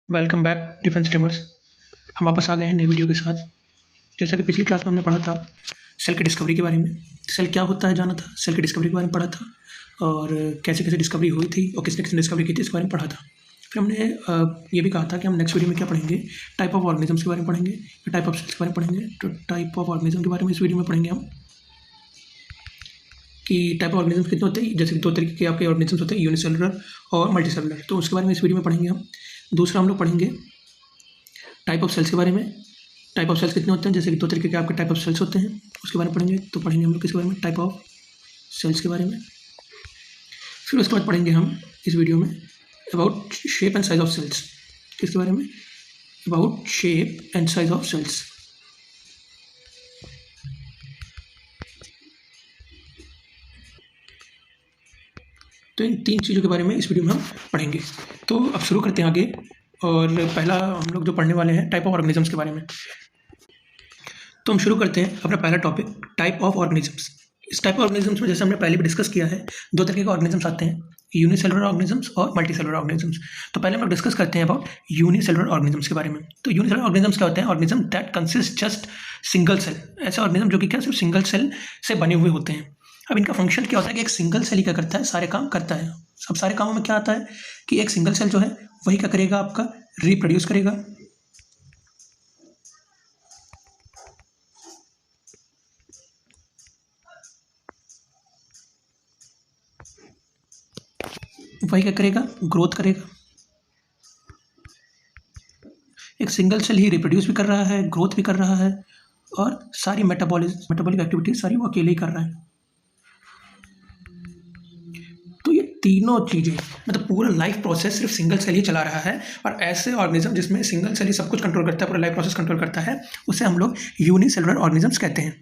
Welcome back defence streamers. हम वापस आ गए हैं नई वीडियो के साथ। जैसा कि पिछली क्लास में हमने पढ़ा था सेल की डिस्कवरी के बारे में। सेल क्या होता है जाना था, सेल की डिस्कवरी के बारे में पढ़ा था और कैसे कैसे डिस्कवरी हुई थी और किसने किसने डिस्कवरी की थी इसके बारे में पढ़ा था। फिर हमने ये भी कहा था कि हम नेक्स्ट वीडियो में क्या पढ़ेंगे, टाइप ऑफ ऑर्गेनिजम्स के बारे में पढ़ेंगे, टाइप ऑफ सेल्स के बारे में पढ़ेंगे। तो टाइप ऑफ ऑर्गेनिज्म के बारे में इस वीडियो में पढ़ेंगे हम कि टाइप ऑफ ऑर्गेनिज्म कितने होते हैं। जैसे कि दो तरीके के आपके ऑर्गेनिजम्स होते हैं, यूनिसेलुलर और मल्टीसेलुलर, तो उसके बारे में इस वीडियो में पढ़ेंगे हम। दूसरा हम लोग पढ़ेंगे टाइप ऑफ सेल्स के बारे में। टाइप ऑफ सेल्स कितने होते हैं, जैसे कि दो तरीके के आपके टाइप ऑफ सेल्स होते हैं, उसके बारे में पढ़ेंगे। तो पढ़ेंगे हम लोग किसके बारे में, टाइप ऑफ सेल्स के बारे में। फिर उसके बाद पढ़ेंगे हम इस वीडियो में about shape and size of cells. किसके बारे में, about shape and size of cells. तो इन तीन चीज़ों के बारे में इस वीडियो में हम पढ़ेंगे। तो अब शुरू करते हैं आगे। और पहला हम लोग जो पढ़ने वाले हैं टाइप ऑफ ऑर्गेनिजम्स के बारे में। तो हम शुरू करते हैं अपना पहला टॉपिक, टाइप ऑफ ऑर्गेनिजम्स। इस टाइप ऑफ ऑर्गेनिजम्स में जैसे हमने पहले भी डिस्कस किया है, दो तरीके के ऑर्गेनिजम्स आते हैं, यूनिसेलुलर ऑर्गेनिजम्स और मल्टीसेलुलर ऑर्गेनिजम्स। तो पहले हम लोग डिस्कस करते हैं अबाउट यूनिसेलुलर ऑर्गेनिजम्स के बारे में। तो यूनिसेलुलर ऑर्गेनिजम्स क्या होते हैं, organism that consist just single cell. ऐसे ऑर्गेनिज्म जो कि क्या सिर्फ सिंगल सेल से बने हुए होते हैं। अब इनका फंक्शन क्या होता है कि एक सिंगल सेल ही क्या करता है, सारे काम करता है। सब सारे कामों में क्या आता है कि एक सिंगल सेल जो है वही क्या करेगा, आपका रिप्रोड्यूस करेगा, वही क्या करेगा, ग्रोथ करेगा। एक सिंगल सेल ही रिप्रोड्यूस भी कर रहा है, ग्रोथ भी कर रहा है, और सारी मेटाबॉलिक एक्टिविटी सारी वो अकेले ही कर रहा है। तो ये तीनों चीज़ें, मतलब पूरा लाइफ प्रोसेस सिर्फ सिंगल सेल ही चला रहा है। और ऐसे ऑर्गेनिज्म जिसमें सिंगल सेल ही सब कुछ कंट्रोल करता है, पूरा लाइफ प्रोसेस कंट्रोल करता है, उसे हम लोग यूनिसेलुलर ऑर्गेनिजम्स कहते हैं।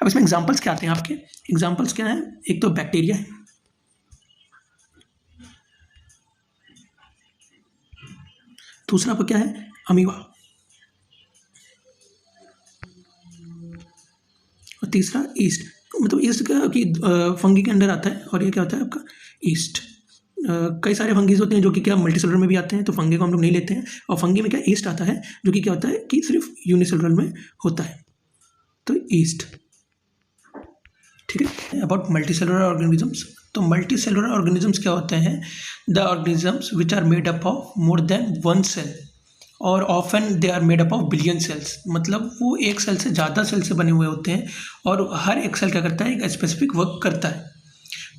अब इसमें एग्जाम्पल्स क्या आते हैं आपके, एग्जाम्पल्स क्या हैं, एक तो बैक्टीरिया है, दूसरा आपका क्या है, अमीबा, और तीसरा ईस्ट। मतलब ईस्ट क्या कि फंगी के अंडर आता है, और ये क्या होता है आपका ईस्ट। कई सारे फंगीज होते हैं जो कि क्या मल्टीसेलुलर में भी आते हैं, तो फंगी को हम लोग नहीं लेते हैं। और फंगी में क्या ईस्ट आता है, जो कि क्या होता है कि सिर्फ यूनिसेलुलर में होता है, तो ईस्ट। ठीक है। अबाउट मल्टीसेलुलर ऑर्गेनिजम्स, तो मल्टीसेलुलर ऑर्गेनिजम्स क्या होते हैं, the organisms which are made up of more than one cell और often they are made up of billion cells. मतलब वो एक सेल से ज़्यादा सेल से बने हुए होते हैं, और हर एक सेल क्या करता है, एक स्पेसिफिक वर्क करता है।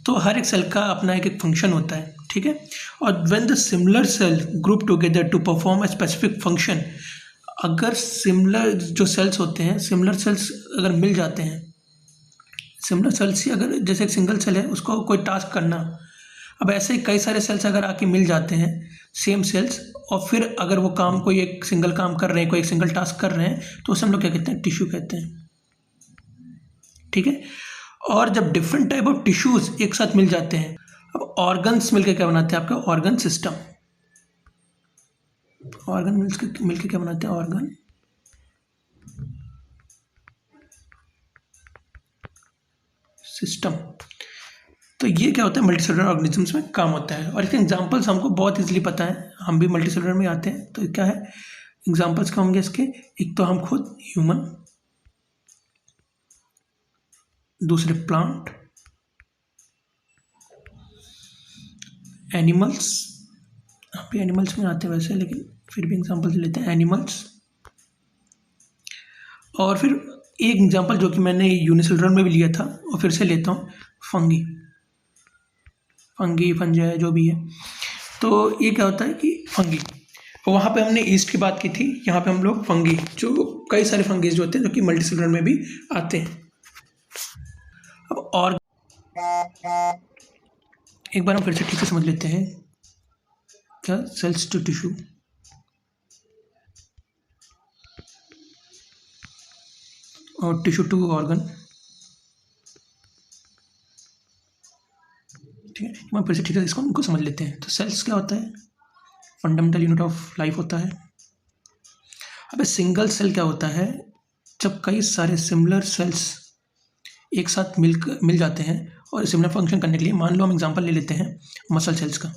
तो हर एक सेल का अपना एक एक फंक्शन होता है, ठीक है। और when the similar cell group together to perform a specific function, अगर सिमिलर जो सेल्स होते हैं, सिमिलर सेल्स अगर मिल जाते हैं, सिमिलर सेल्स ही अगर, जैसे एक सिंगल सेल है उसको कोई टास्क करना, अब ऐसे कई सारे सेल्स अगर आके मिल जाते हैं, सेम सेल्स, और फिर अगर वो काम कोई एक सिंगल काम कर रहे हैं, कोई एक सिंगल टास्क कर रहे हैं, तो उसे हम लोग क्या कहते हैं, टिश्यू कहते हैं। ठीक है। और जब डिफरेंट टाइप ऑफ टिश्यूज एक साथ मिल जाते हैं, अब ऑर्गन्स मिलकर क्या बनाते हैं, आपका ऑर्गन सिस्टम। ऑर्गन मिलकर क्या बनाते हैं, ऑर्गन सिस्टम। तो ये क्या होता है, मल्टीसेलुलर ऑर्गेनिजम्स में काम होता है। और इसके एग्जांपल्स हमको बहुत इजीली पता है, हम भी मल्टीसेलुलर में आते हैं। तो क्या है, एग्जांपल्स क्या होंगे इसके, एक तो हम खुद ह्यूमन, दूसरे प्लांट, एनिमल्स, हम भी एनिमल्स में आते हैं वैसे, लेकिन फिर भी एग्जांपल्स लेते हैं, एनिमल्स। और फिर एक एग्जांपल जो कि मैंने यूनिसेलुलर में भी लिया था और फिर से लेता हूँ, फंगी, फंजाई जो भी है। तो ये क्या होता है कि फंगी, वहाँ पे हमने ईस्ट की बात की थी, यहाँ पे हम लोग फंगी, जो कई सारे फंगीज जो होते हैं जो कि मल्टीसेलुलर में भी आते हैं। अब और एक बार हम फिर से ठीक से समझ लेते हैं, क्या, सेल्स टू टिश्यू, और टिश्यू टू ऑर्गन। ठीक है, एक बार फिर से ठीक है इसको उनको समझ लेते हैं। तो सेल्स क्या होता है, फंडामेंटल यूनिट ऑफ लाइफ होता है। अब सिंगल सेल क्या होता है, जब कई सारे सिमिलर सेल्स एक साथ मिल जाते हैं और सिमिलर फंक्शन करने के लिए, मान लो हम एग्जांपल ले लेते हैं मसल सेल्स का।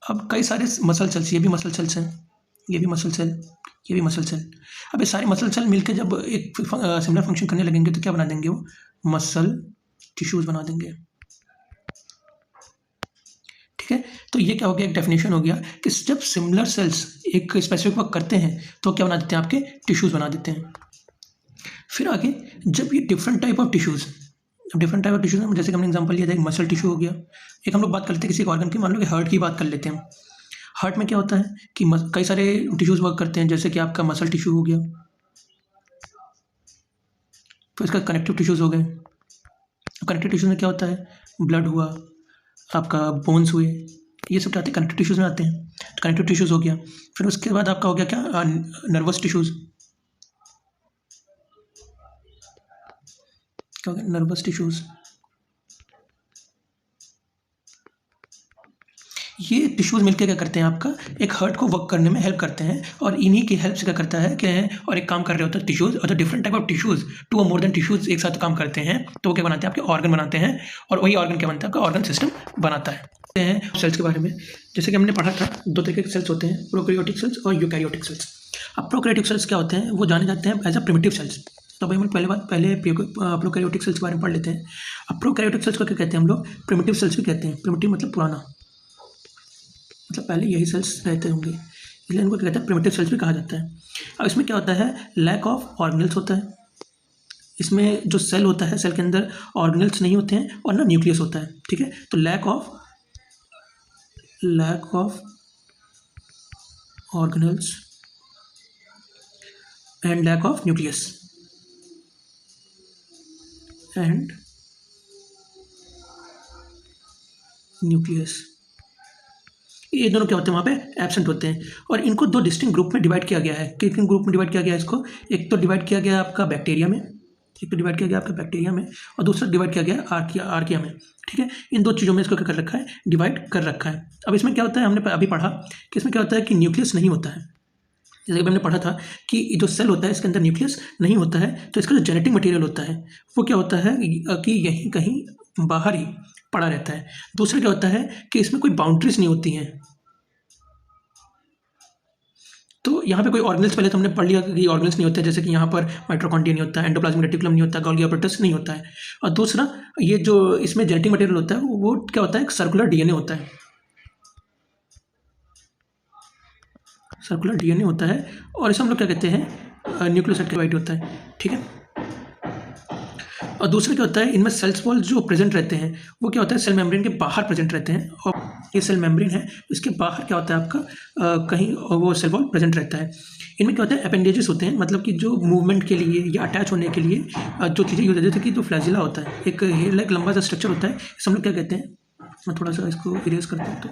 अब कई सारे मसल सेल्स, ये भी मसल सेल्स हैं, ये भी मसल सेल, ये भी मसल सेल। अब ये सारे मसल सेल मिलकर जब एक सिमिलर फंक्शन करने लगेंगे तो क्या बना देंगे, वो मसल टिश्यूज़ बना देंगे। ठीक है, तो ये क्या हो गया, एक डेफिनेशन हो गया कि जब सिमिलर सेल्स एक स्पेसिफिक वर्क करते हैं तो क्या बना देते हैं, आपके टिश्यूज़ बना देते हैं। फिर आगे जब ये different type of tissues, different type of tissues में जैसे कि हमने एग्जांपल लिया था, एक मसल टिश्यू हो गया, एक हम लोग बात कर लेते हैं किसी ऑर्गन की, मान लो कि हार्ट की बात कर लेते हैं। हार्ट में क्या होता है कि कई सारे टिश्यूज़ वर्क करते हैं, जैसे कि आपका मसल टिश्यू हो गया, तो इसका कनेक्टिव टिश्यूज़ हो गए। कनेक्टिव टिश्यूज़ में क्या होता है, ब्लड हुआ, आपका बोन्स हुए, ये सब क्या आते हैं, कनेक्टिव टिश्यूज़ में आते हैं। तो कनेक्टिव टिश्यूज़ हो गया। फिर उसके बाद आपका हो गया क्या, नर्वस टिश्यूज़, क्या हो गया, नर्वस टिश्यूज़। ये टिश्यूज़ मिलकर क्या करते हैं, आपका एक हार्ट को वर्क करने में हेल्प करते हैं, और इन्हीं की हेल्प से क्या करता है क्या है, और एक काम कर रहे होते हैं टिश्यूज़, और डिफरेंट टाइप ऑफ टिश्यूज़, 2 और मोर देन टिश्यूज़ एक साथ काम करते हैं तो वो क्या बनाते हैं, आपके ऑर्गन बनाते हैं, और वही ऑर्गन क्या बनता है, आपका ऑर्गन सिस्टम बनाता है। सेल्स के बारे में जैसे कि हमने पढ़ा था, 2 तरीके के सेल्स होते हैं, प्रोकैरियोटिक सेल्स और यूकैरियोटिक सेल्स। अब प्रोकैरियोटिक सेल्स क्या होते हैं, वो जाने जाते हैं एज अ प्रिमिटिव सेल्स। तो भाई हम पहले प्रोकैरियोटिक सेल्स के बारे में पढ़ लेते हैं। अब प्रोकैरियोटिक सेल्स को क्या कहते हैं हम लोग, प्रिमिटिव सेल्स भी कहते हैं। प्रिमिटिव मतलब पुराना, मतलब पहले यही सेल्स रहते होंगे, इसलिए इनको क्या कहते हैं, प्रिमिटिव सेल्स भी कहा जाता है। अब इसमें क्या होता है, लैक ऑफ ऑर्गेनल्स होता है। इसमें जो सेल होता है, सेल के अंदर ऑर्गेनल्स नहीं होते हैं और ना न्यूक्लियस होता है। ठीक है, तो lack of organelles and lack of nucleus and nucleus, ये दोनों क्या होते हैं, वहाँ पे एब्सेंट होते हैं। और इनको 2 डिस्टिंक्ट ग्रुप में डिवाइड किया गया है। किन ग्रुप में डिवाइड किया गया है इसको, एक तो डिवाइड किया गया आपका बैक्टीरिया में, एक तो डिवाइड किया गया आपका बैक्टीरिया में, और दूसरा डिवाइड किया गया आर्किया में। ठीक है, इन 2 चीज़ों में इसको क्या कर रखा है, डिवाइड कर रखा है। अब इसमें क्या होता है, हमने अभी पढ़ा कि इसमें क्या होता है कि न्यूक्लियस नहीं होता है। जैसे कि हमने पढ़ा था कि जो सेल होता है इसके अंदर न्यूक्लियस नहीं होता है, तो इसका जो जेनेटिक मटेरियल होता है वो क्या होता है कि यहीं कहीं बाहर ही पड़ा रहता है। दूसरा क्या होता है कि इसमें कोई बाउंड्रीज नहीं होती हैं। तो यहाँ पे कोई ऑर्गेनल्स, पहले तो हमने पढ़ लिया कि ऑर्गेनल्स नहीं होते हैं, जैसे कि यहाँ पर माइटोकॉन्ड्रिया नहीं होता है, एंडोप्लाज्मिक रेटिकुलम नहीं होता, गोल्गी एपरेटस नहीं होता है। और दूसरा, ये जो इसमें जेनेटिक मटेरियल होता है वो क्या होता है, एक सर्कुलर डीएनए होता है, सर्कुलर डीएनए होता है, और इसे हम लोग क्या कहते हैं, न्यूक्लियोसाइड डिवाइड होता है। ठीक है, और दूसरा क्या होता है, इनमें सेल्स वॉल जो प्रेजेंट रहते हैं वो क्या होता है, सेल मेम्ब्रेन के बाहर प्रेजेंट रहते हैं। और ये सेल मेम्ब्रेन है, इसके बाहर क्या होता है आपका, कहीं वो सेल वॉल प्रेजेंट रहता है। इनमें क्या होता है, अपेंडेजेस होते हैं, मतलब कि जो मूवमेंट के लिए या अटैच होने के लिए जो चीज़ें यूज होती है, जैसे कि जो फ्लैजिला होता है, एक हेयर लाइक लंबा सा स्ट्रक्चर होता है, इसे हम लोग क्या कहते हैं, मैं थोड़ा सा इसको इरेज करता हूँ। तो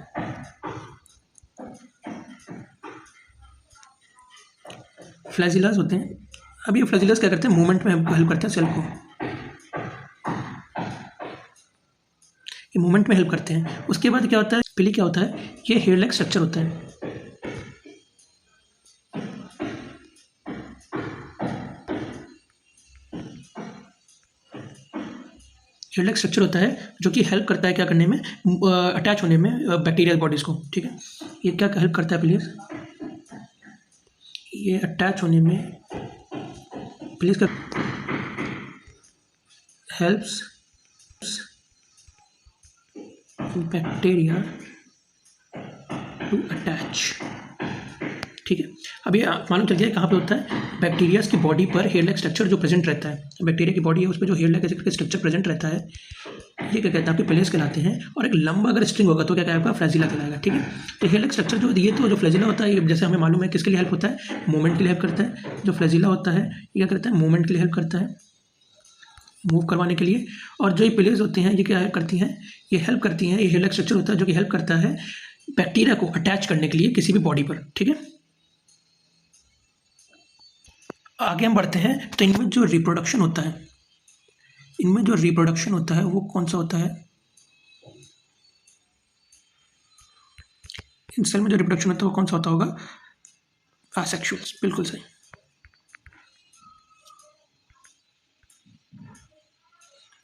फ्लैजिलास होते हैं। अब ये फ्लैजिलास क्या करते हैं, मूवमेंट में हेल्प करते हैं सेल को, ये मूवमेंट में हेल्प करते हैं। उसके बाद क्या होता है, पिली क्या होता है, ये हेयर लाइक स्ट्रक्चर होता है। हेयर लाइक स्ट्रक्चर होता है जो कि हेल्प करता है क्या करने में, अटैच होने में बैक्टीरियल बॉडीज़ को। ठीक है, ये क्या हेल्प करता है प्लीज़, ये अटैच होने में प्लीज़ का हेल्प्स बैक्टीरिया टू अटैच। ठीक है, अब ये मालूम चल गया कहाँ पे होता है, बैक्टीरियाज की बॉडी पर हेयर लाइक स्ट्रक्चर जो प्रेजेंट रहता है, बैक्टीरिया की बॉडी है उस पर जो हेयर लाइक स्ट्रक्चर प्रेजेंट रहता है, ये क्या कहते हैं, आपके प्लेस कहलाते हैं। और एक लंबा अगर स्ट्रिंग होगा तो क्या कहलाएगा, फ्लैजिला कहलाएगा। ठीक है, तो हेयर लाइक स्ट्रक्चर जो ये तो जो फ्लैजिला होता है, जैसे हमें मालूम है किसके लिए हेल्प होता है, मूवमेंट के लिए हेल्प करता है। जो फ्लैजिला होता है ये क्या करता है, मूवमेंट के लिए हेल्प करता है, मूव करवाने के लिए। और जो ये प्लेस होती हैं ये क्या करती हैं, ये हेल्प करती हैं, ये हेयर लाइक स्ट्रक्चर होता है जो कि हेल्प करता है बैक्टीरिया को अटैच करने के लिए किसी भी बॉडी पर। ठीक है, आगे हम बढ़ते हैं। तो इनमें जो रिप्रोडक्शन होता है, इनमें जो रिप्रोडक्शन होता है वो कौन सा होता है, इन सेल में जो रिप्रोडक्शन होता है वो कौन सा होता होगा, असेक्सुअल्स, बिल्कुल सही।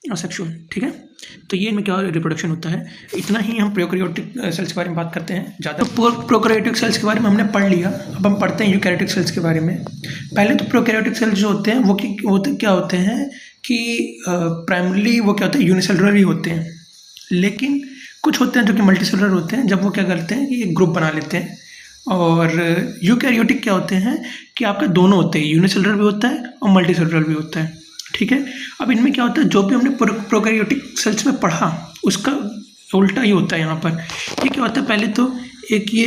और सेक्सुअल, ठीक है। तो ये इनमें क्या रिप्रोडक्शन होता है। इतना ही हम प्रोकैरियोटिक सेल्स के बारे में बात करते हैं ज़्यादा। तो प्रोकैरियोटिक सेल्स के बारे में हमने पढ़ लिया, अब हम पढ़ते हैं यूकैरियोटिक सेल्स के बारे में। पहले तो प्रोकैरियोटिक सेल्स जो होते हैं वो क्या होते हैं कि प्राइमरली वो क्या होता है, यूनिसेलुलर ही होते हैं, लेकिन कुछ होते हैं जो कि मल्टीसेलुलर होते हैं, जब वो क्या करते हैं कि एक ग्रुप बना लेते हैं। और यूकैरियोटिक क्या होते हैं कि आपका दोनों होते हैं, यूनिसेलुलर भी होता है और मल्टीसेलुलर भी होता है, ठीक है। अब इनमें क्या होता है, जो भी हमने प्रोकैरियोटिक सेल्स में पढ़ा उसका उल्टा ही होता है यहाँ पर। ये क्या होता है, पहले तो एक ये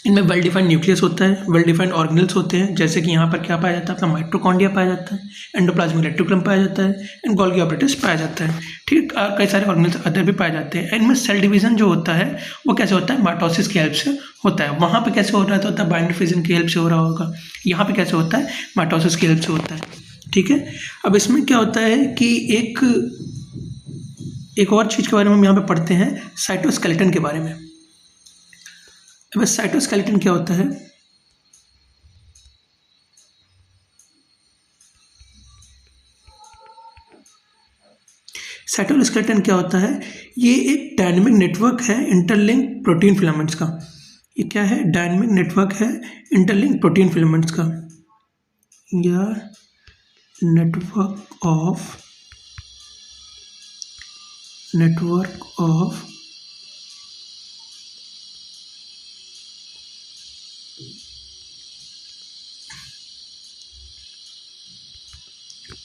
इनमें वेल डिफाइंड न्यूक्लियस होता है, वेल डिफाइंड ऑर्गेनल्स होते हैं, जैसे कि यहाँ पर क्या पाया जाता है, अपना माइटोकॉन्ड्रिया पाया जाता है, एंडोप्लाज्मिक रेटिकुलम पाया जाता है, एंड गोल्गी ऑपरेटस पाया जाता है, ठीक है। कई सारे ऑर्गेनल्स अदर भी पाए जाते हैं। इनमें सेल डिवीजन जो होता है वो कैसे होता है, माइटोसिस की हेल्प से होता है। वहाँ पर कैसे हो रहा होता है, बाइंडर फिजन की हेल्प से हो रहा होगा। यहाँ पर कैसे होता है, माइटोसिस की हेल्प से होता है, ठीक है। अब इसमें क्या होता है कि एक और चीज़ के बारे में हम यहाँ पे पढ़ते हैं, साइटोस्केलेटन के बारे में। अब साइटोस्केलेटन क्या होता है, साइटोस्केलेटन क्या होता है, ये एक डायनेमिक नेटवर्क है इंटरलिंक प्रोटीन फिलामेंट्स का। ये क्या है, डायनेमिक नेटवर्क है इंटरलिंक प्रोटीन फिलामेंट्स का, या network of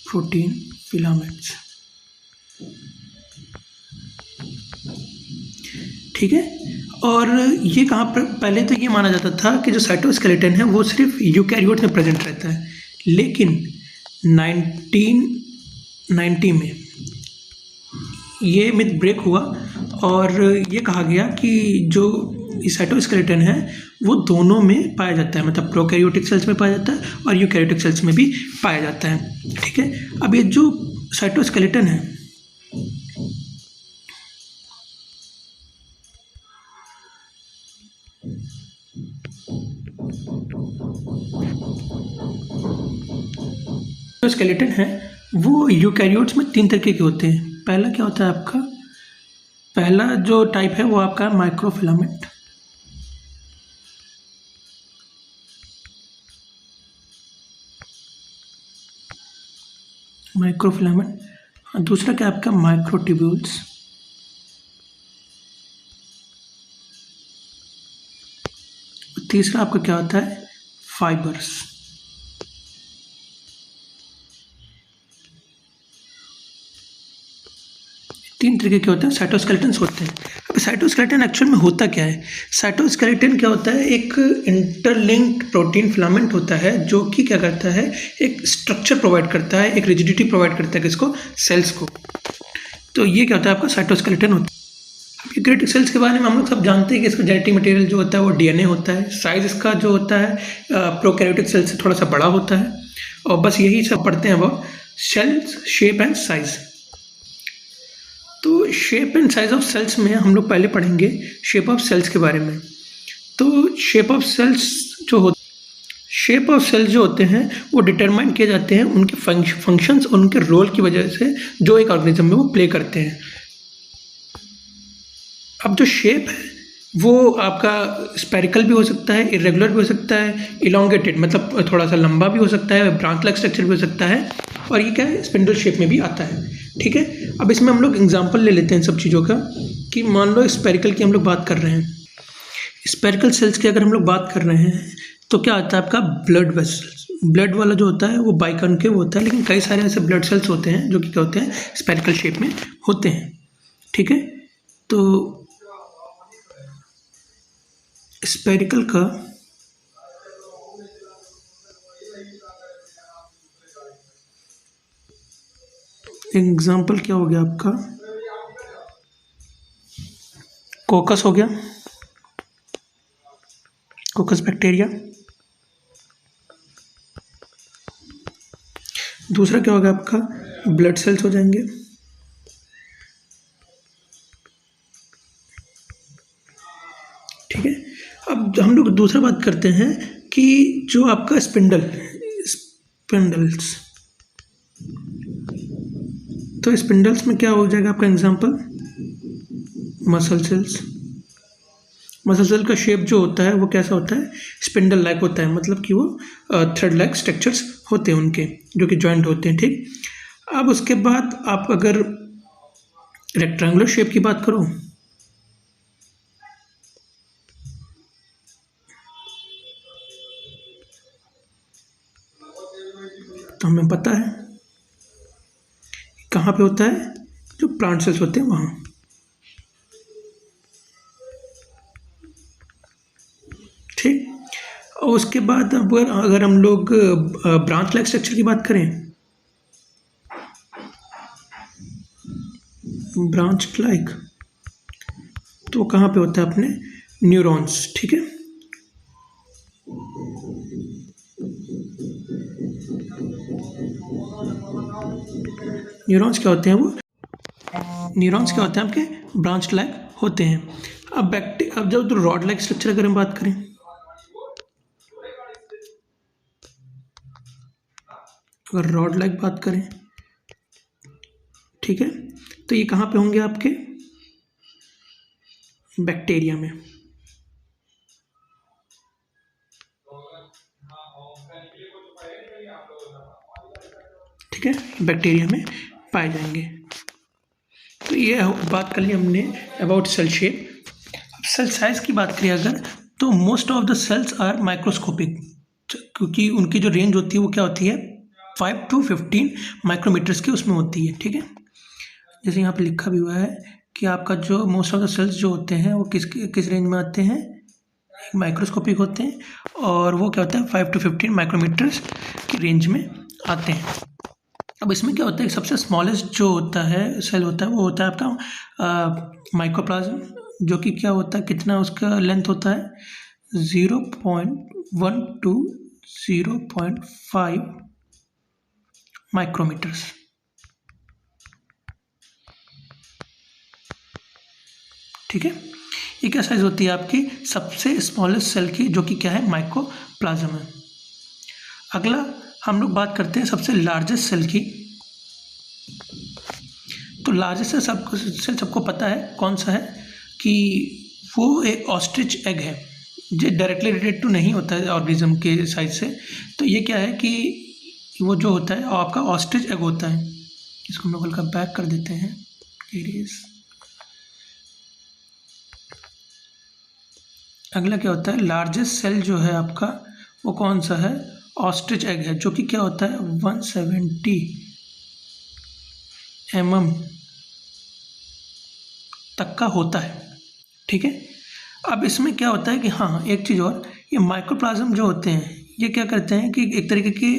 protein filaments, ठीक है। और ये कहाँ पर, पहले तो ये माना जाता था कि जो साइटोस्केलेटन है वो सिर्फ यूकैरियोट में प्रेजेंट रहता है, लेकिन 1990 में ये मिथ ब्रेक हुआ और ये कहा गया कि जो साइटोस्केलेटन है वो दोनों में पाया जाता है, मतलब प्रोकैरियोटिक सेल्स में पाया जाता है और यूकैरियोटिक सेल्स में भी पाया जाता है, ठीक है। अब ये जो साइटोस्केलेटन है स्केलेटन है वो यूकैरियोट्स में 3 तरीके के होते हैं। पहला क्या होता है आपका, पहला जो टाइप है वो आपका माइक्रोफिलामेंट, दूसरा क्या आपका माइक्रोट्यूब्यूल्स, तीसरा आपका क्या होता है, फाइबर्स। तीन तरीके के होते हैं साइटोस्केलेटन्स होते हैं। अब साइटोस्केलेटन एक्चुअल में होता क्या है, साइटोस्केलेटन क्या होता है, एक इंटरलिंक्ड प्रोटीन फिलामेंट होता है जो कि क्या करता है, एक स्ट्रक्चर प्रोवाइड करता है, एक रिजिडिटी प्रोवाइड करता है किसको, सेल्स को। तो ये क्या होता है आपका साइटोस्केलेटन होता है। अब यूकैरियोटिक सेल्स के बारे में हम लोग सब जानते हैं कि इसका जेनेटिक मटेरियल जो होता है वो डीएनए होता है। साइज इसका जो होता है प्रोकैरियोटिक सेल से थोड़ा सा बड़ा होता है, और बस यही सब पढ़ते हैं वो सेल्स शेप एंड साइज। तो shape and size of cells में हम लोग पहले पढ़ेंगे शेप ऑफ सेल्स के बारे में। तो शेप ऑफ सेल्स जो होते हैं वो डिटरमाइन किए जाते हैं उनके फंक्शंस और उनके रोल की वजह से जो एक ऑर्गेनिज्म में वो प्ले करते हैं। अब जो शेप है वो आपका स्पेरिकल भी हो सकता है, इरेगुलर भी हो सकता है, इलोंगेटेड मतलब थोड़ा सा लंबा भी हो सकता है, ब्रांच लाइक स्ट्रक्चर भी हो सकता है, और ये क्या है स्पिंडल शेप में भी आता है, ठीक है। अब इसमें हम लोग एग्जांपल ले लेते हैं सब चीज़ों का, कि मान लो स्पेरिकल की हम लोग बात कर रहे हैं, स्पेरिकल सेल्स की अगर हम लोग बात कर रहे हैं तो क्या आता है आपका ब्लड वेसल्स। ब्लड वाला जो होता है वो बाइकॉन्केव होता है, लेकिन कई सारे ऐसे ब्लड सेल्स होते हैं जो कि क्या होते हैं स्पेरिकल शेप में होते हैं, ठीक है। तो स्पेरिकल का एग्जाम्पल क्या हो गया आपका, कोकस हो गया, कोकस बैक्टीरिया। दूसरा क्या होगा आपका ब्लड सेल्स हो जाएंगे, ठीक है। अब हम लोग दूसरा बात करते हैं कि जो आपका स्पिंडल्स, तो तो स्पिंडल्स में क्या हो जाएगा आपका example, muscle cells. Muscle cell का शेप जो होता है वो कैसा होता है, स्पिंडल लाइक होता है, मतलब कि वो थ्रेड लाइक स्ट्रक्चर्स होते हैं उनके, जो कि जॉइंट होते हैं, ठीक। अब उसके बाद आप अगर रेक्टेंगुलर शेप की बात करो, तो हमें पता है कहाँ पे होता है, जो प्लांट सेल्स होते हैं वहाँ, ठीक। और उसके बाद अगर हम लोग ब्रांच लाइक स्ट्रक्चर की बात करें, ब्रांच लाइक, तो कहाँ पे होता है अपने न्यूरॉन्स, ठीक है। न्यूरॉन्स क्या होते हैं, वो न्यूरॉन्स क्या होते हैं आपके ब्रांच लाइक होते हैं। अब जब रॉड लाइक स्ट्रक्चर अगर हम बात करें, अगर रॉड लाइक बात करें, ठीक है, तो ये कहाँ पे होंगे आपके बैक्टीरिया में, ठीक है, बैक्टीरिया में पाए जाएंगे। तो ये बात कर ली हमने अबाउट सेल शेप। अब सेल साइज की बात करें अगर, तो most of the cells are microscopic, क्योंकि उनकी जो रेंज होती है वो क्या होती है 5 to 15 माइक्रोमीटर्स की उसमें होती है, ठीक है। जैसे यहाँ पे लिखा भी हुआ है कि आपका जो मोस्ट ऑफ द सेल्स जो होते हैं वो किस रेंज में आते हैं, माइक्रोस्कोपिक होते हैं, और वो क्या होता है 5 to 15 माइक्रोमीटर्स की रेंज में आते हैं। अब इसमें क्या होता है, सबसे स्मॉलेस्ट जो होता है सेल होता है वो होता है आपका माइकोप्लाज्म, जो कि क्या होता है, कितना उसका लेंथ होता है 0.1 to 0.5 माइक्रोमीटर्स, ठीक है। ये क्या साइज होती है आपकी सबसे स्मॉलेस्ट सेल की, जो कि क्या है माइकोप्लाज्म है। अगला हम लोग बात करते हैं सबसे लार्जेस्ट सेल की। तो लार्जेस्ट सेल सबको पता है कौन सा है, कि वो एक ऑस्ट्रिच एग है, जो डायरेक्टली रिलेटेड टू नहीं होता है ऑर्गेनिज्म के साइज से। तो ये क्या है कि वो जो होता है आपका ऑस्ट्रिच एग होता है। इसको हम लोग हल्का बैक कर देते हैं, अगला क्या होता है, लार्जेस्ट सेल जो है आपका वो कौन सा है, ऑस्ट्रिच एग है, जो कि क्या होता है 170 mm तक का होता है, ठीक है। अब इसमें क्या होता है कि हाँ एक चीज़ और, ये माइक्रोप्लाज्म जो होते हैं ये क्या करते हैं कि एक तरीके के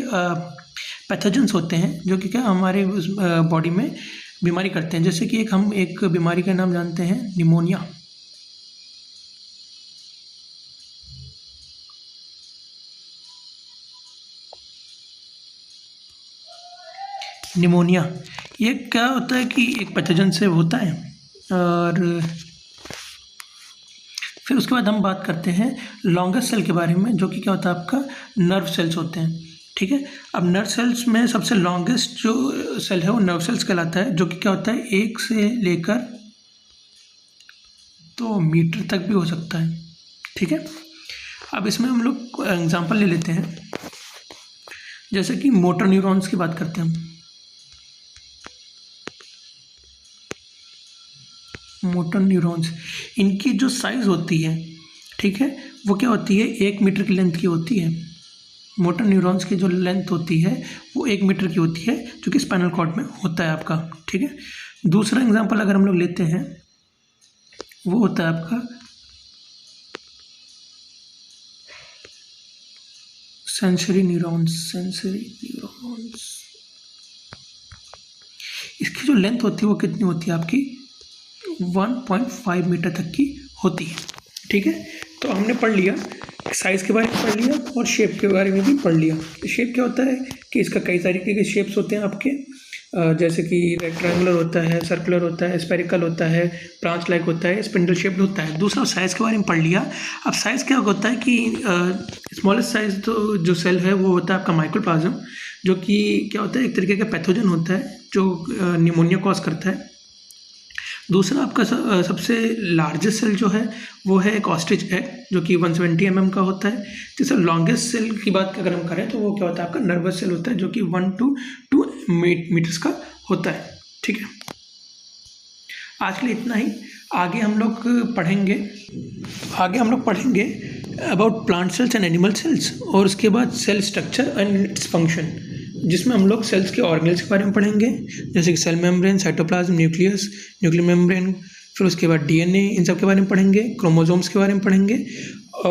पैथोजेंस होते हैं, जो कि क्या हमारे बॉडी में बीमारी करते हैं। जैसे कि हम एक बीमारी का नाम जानते हैं निमोनिया। निमोनिया ये क्या होता है कि एक पैथोजन से होता है। और फिर उसके बाद हम बात करते हैं लॉन्गेस्ट सेल के बारे में, जो कि क्या होता है आपका नर्व सेल्स होते हैं, ठीक है। अब नर्व सेल्स में सबसे लॉन्गेस्ट जो सेल है वो नर्व सेल्स कहलाता है, जो कि क्या होता है 1 से लेकर 2 मीटर तक भी हो सकता है, ठीक है। अब इसमें हम लोग एग्जांपल ले लेते हैं, जैसे कि मोटर न्यूरॉन्स की बात करते हैं हम। मोटर न्यूरॉन्स, इनकी जो साइज़ होती है, ठीक है, वो क्या होती है 1 मीटर की लेंथ की होती है। मोटर न्यूरॉन्स की जो लेंथ होती है वो 1 मीटर की होती है, जो कि स्पाइनल कॉर्ड में होता है आपका, ठीक है। दूसरा एग्जांपल अगर हम लोग लेते हैं वो होता है आपका सेंसरी न्यूरॉन्स। इसकी जो लेंथ होती है वो कितनी होती है आपकी 1.5 मीटर तक की होती है, ठीक है। तो हमने पढ़ लिया साइज़ के बारे में, पढ़ लिया और शेप के बारे में भी पढ़ लिया। शेप क्या होता है कि इसका कई तरीके के शेप्स होते हैं आपके, जैसे कि रेक्टेंगुलर होता है, सर्कुलर होता है, स्पेरिकल होता है, ब्रांच लाइक होता है, स्पिंडल शेप्ड होता है। दूसरा साइज़ के बारे में पढ़ लिया। अब साइज़ क्या होता है कि स्मॉलेस्ट साइज़ तो जो सेल है वो होता है आपका माइक्रोप्लाज्म, जो कि क्या होता है, एक तरीके का पैथोजन होता है जो निमोनिया कॉज करता है। दूसरा आपका सबसे लार्जेस्ट सेल जो है वो है एक ऑस्ट्रिच एग, जो कि 170 mm का होता है। तीसरा लॉन्गेस्ट सेल की बात अगर हम करें तो वो क्या होता है, आपका नर्वस सेल होता है, जो कि 1 to 2 मीटर्स का होता है। ठीक है, आज के लिए इतना ही। आगे हम लोग पढ़ेंगे about plant cells and animal cells, और उसके बाद cell structure and its function, जिसमें हम लोग सेल्स के ऑर्गेनल्स के बारे में पढ़ेंगे, जैसे कि cell membrane, cytoplasm, nucleus, nuclear membrane, फिर उसके बाद DNA, इन सब के बारे में पढ़ेंगे। क्रोमोसोम्स के बारे में पढ़ेंगे,